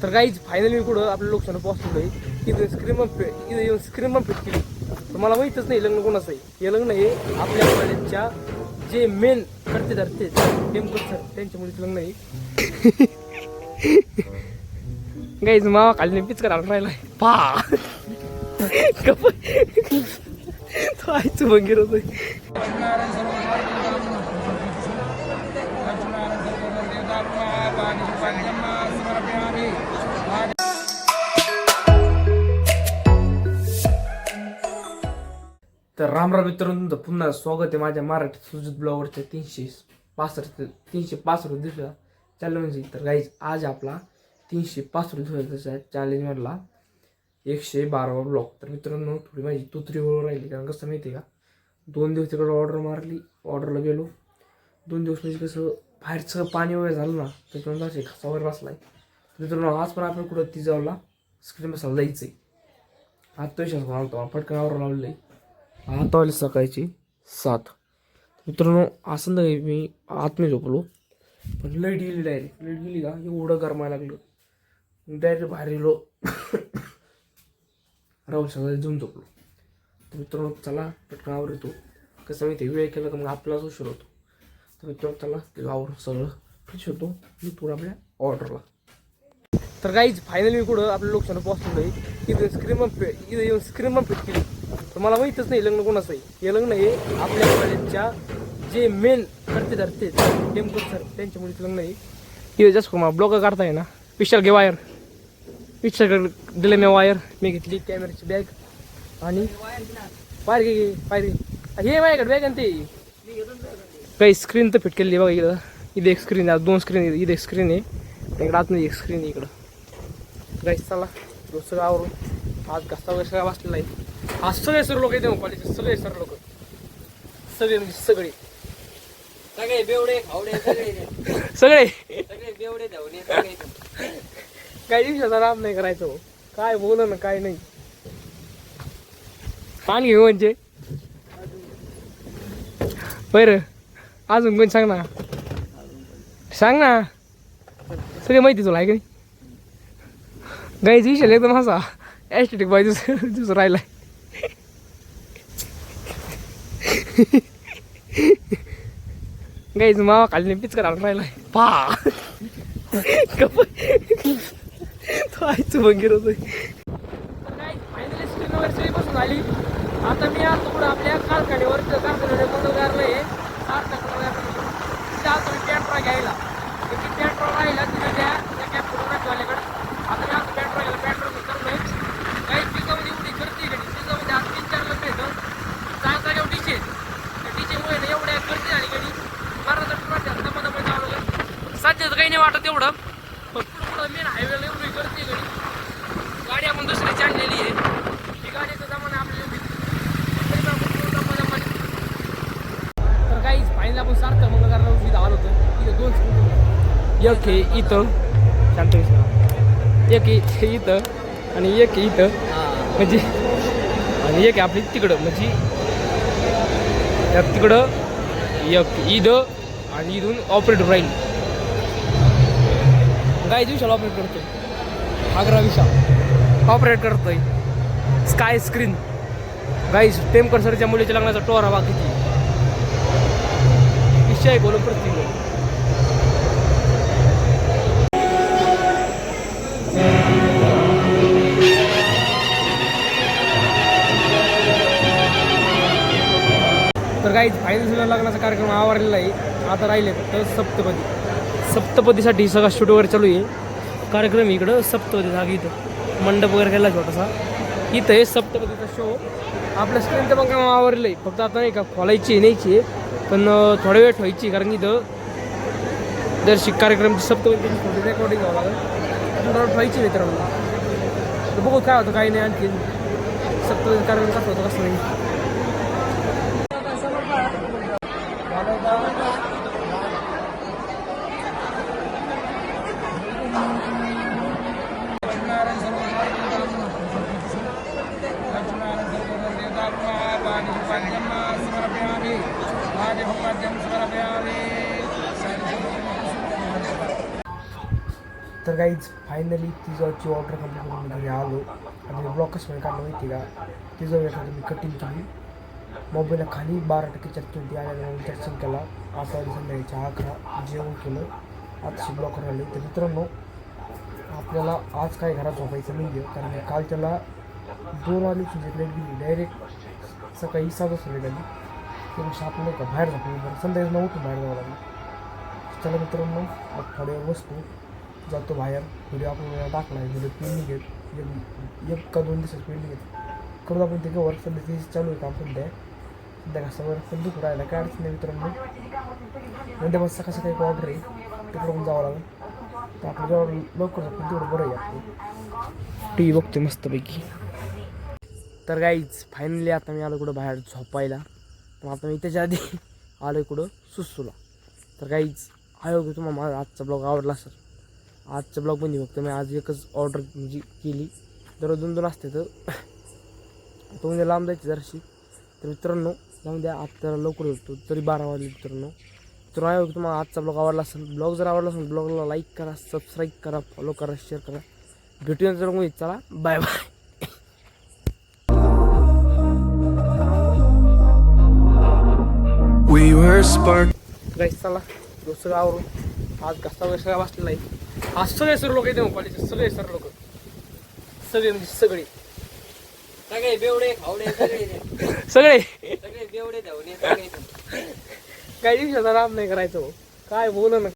तर काहीच फायनली कुठं आपल्या लोकशाही पोहोचलो आहे. इथं स्क्रीन पण फिट केली. तर मला माहीतच नाही लग्न कोणाचं आहे. हे लग्न हे आपल्या कॉलेजच्या जे मेन करते धरते टेम्पल सर त्यांच्या मुलीचं लग्न आहे. गाईच मावा खाली पिच करायला राहिला पा तो आईचं बंगीर होत. तर रामराव मित्रांनो, पुन्हा स्वागत आहे माझ्या मराठी सुजित ब्लॉगवरच्या 365 दिवसा चॅलेंज. तर गाईज आज आपला 365 दिवसाचा चॅलेंज मधला 112वा ब्लॉग. तर मित्रांनो, थोडी माझी तुतरीवर राहिली, कारण कसं माहिती आहे का, 2 दिवस तिकडे ऑर्डर मारली, ऑर्डरला गेलो 2 दिवस, म्हणजे कसं बाहेरचं पाणी वगैरे झालं ना, त्याच्यानंतर असे खसा वगैरे बसलाय. मित्रांनो, आज पण आपण कुठं ती जाऊला स्क्रीन बसायला जायचंय. आज तो विश्वास घालतो, पटकन ऑर्डर लावलेलं आहे. आता वाजले सकाळची 7. मित्रांनो, असं नाही मी आतमध्ये झोपलो, पण लाईट गेली, डायरेक्ट लाईट गेली का एवढं गरमायला लागलं, डायरेक्ट बाहेर गेलो राहुल सगळं जाऊन झोपलो. तर मित्रांनो चला पटकन आवर येतो, कसं माहिती वेळ केला तर मग आपलाच उशीर होतो. तर मित्रांनो चला ते आवर सगळं फ्रेश होतो मी थोडं आपल्या ऑर्डरला. तर काहीच फायनली मी कुठं आपल्या लोकशाही पोहोचलो आहे. इथं स्क्रीन पण फिट केली. तर मला माहीतच नाही लग्न कोणाचं आहे. हे लग्न हे आपल्या कॉलेजच्या जे मेन करते धरते टेम्पल सर त्यांच्या मुलीचं लग्न आहे. इथं जास्त मला ब्लॉग काढताय ना, पिक्चर घे वायर, पिक्चर दिले मी वायर, मी घेतली कॅमेराची बॅग आणि वायर घे पायरी हे माझ्याकडे बॅग आणि ते काही स्क्रीन तर फिट केली बघा. इथं एक स्क्रीन आहे, 2 स्क्रीन, इथं एक स्क्रीन आहे, इकडं आतमध्ये एक स्क्रीन आहे. इकडं काही चला सगळं आवरून आज घासा वगैरे सगळा वाचलेला आहे. आज सगळे सर लोक येते कॉलेजचे, सगळे सर लोक, सगळे म्हणजे सगळे बेवडे सगळे बेवडे काही दिवसाचा राम नाही करायचं. काय बोल ना काय नाही, पाणी घेऊ म्हणजे बरं. अजून कोण सांग ना, सांग ना, सगळे माहिती तुला आहे का नाही. गाईच विषय एकदम असा ॲस्टेटिक बाय दिवस राहिलाय. गाईच मावा खाली पिच करायला राहिलाय पा तो आईचं बंगीर होतोय. फायनली स्क्रीन वगैरे सगळी बसून आली. आता मी आता पुढं आपल्या कारखान्यावर मंगळवारला आहे पेट्रोल घ्यायला. किती पेट्रोल राहिला तिथे त्या कॅपवाल्याकडे. आता मी आता पेट्रोल करतोय. काही पिकावून एवढी करते गडी पिकामध्ये आज 3-4 लग्न येतं. 4 जागेवर डीचे, त्या डीचेमुळे एवढ्या गर्दी झाली गडी. सध्याच काही नाही वाटत एवढं, पण पुढं मेन हायवेला एवढी गर्दी गडी. गाडी आपण दुसऱ्याची आणलेली आहे, ही गाडीचा जमाना आपल्याला. तर काहीच फायनल आपण सारखं मंगळवारला इथं आलो होतो. इथं 2 स्कूटर, एक हे इथं शांत, एक इथं आणि एक इथं, म्हणजे आणि एक आपली तिकडं, म्हणजे तिकडं एक इथं आणि इथून ऑपरेटर राहील. गाय दिवसाला ऑपरेट करतोय, आग्रा विशाल ऑपरेट करतोय स्काय स्क्रीन. गाईस टेम्पर सरच्या मुलीच्या लग्नाचा टोरा बाकीची विषय बोलून प्रत्येक. तर गाईज फायनल लग्नाचा कार्यक्रम आवरलेला आहे. आता राहिले तर सप्तपदीसाठी सगळा शूट वगैरे चालू आहे. कार्यक्रम इकडं सप्तपदी जागी, इथं मंडप वगैरे केला छोटासा. इथं आहे सप्तपदीचा शो. आपल्या स्क्रीन तर मग काय आवरलेलं आहे, फक्त आता नाही का खोलायची न्यायची आहे, पण थोडा वेळ ठेवायची, कारण इथं दर्शिक कार्यक्रमची सप्तपदीची थोडी रेकॉर्डिंग घ्यावं लागेल, ठेवायची मित्रांनो. तर बघू काय होतं काही नाही. आणखी सप्तपदी कार्यक्रम कसं होतं कसं नाही. तर तर काहीच फायनली ती जवळची ऑर्डर कंप्लीट करून मी घरी आलो आणि मी ब्लॉग कसं काढलं माहिती का, ती जवळ एखादी मी कटिंग केली, मोबाईलला खाली 12% चार्जिंग होती आणि चार्जिंग केला. 8 वाजता संध्याकाळी 11 जेवण केलं, आताशी ब्लॉक राहिले. तर मित्रांनो आपल्याला आज काय घरात झोपायचं नाही आहे, कारण की काल त्याला 2 वाजल्याची लाईट गेली, डायरेक्ट सकाळी 7 वाजता लाईट आली. त्यापेक्षा आपल्याला का बाहेर झोपलं बरं, संध्याकाळी उठून बाहेर जावं लागलं. चला मित्रांनो आज थोड्या वेळ बसतो, जातो बाहेर. व्हिडिओ आपण टाकला आहे, व्हिडिओ पेंडिंग घेत 1 का 2 दिवसात पेंडिंग घेत करून आपण ते कवर. सध्या ते चालू आहे काम सध्या कस्टमर पण दुखू राहिला, काय अडचण नाही मित्रांनो. नंतर मग सकाळ सकाळी एक ऑर्डर आहे, तिकडून जावं लागेल. तर आपलं जेव्हा लवकर जातो तेवढं बरं आहे. आपलं टी व्ही बघते मस्तपैकी. तर गाईज फायनली आता मी आलो कुठं बाहेर झोपायला. पण आता मी त्याच्या आधी आलो कुठं सुसूला. तर गाईज आयो तुम्हाला माझा आजचा ब्लॉग आवडला सर. आजच्या ब्लॉगमध्ये फक्त मी आज एकच ऑर्डर म्हणजे केली, दररोज 2 असते तर तो म्हणजे लांब जायची जराशी. तर मित्रांनो जाऊन द्या, आता लवकर होतो तरी 12 वाजले मित्रांनो. तर आयो तुम्हाला आजचा ब्लॉग आवडला असेल, ब्लॉग जर आवडला असेल ब्लॉगला लाईक करा, सबस्क्राईब करा, फॉलो करा, शेअर करा. भेटूया तर मग चला bye bye. We were spark. Guys चला दुसरं आवरून आज घसा वगैरे बसलेला आहे. आज सगळे सर लोक येते कॉलेजचे, सगळे सर लोक, सगळे म्हणजे सगळे सगळे बेवडे खावडे सगळे सगळे सगळे बेवडे धावणे सगळे काही दिवसाचा नाम नाही करायचं. काय बोल ना.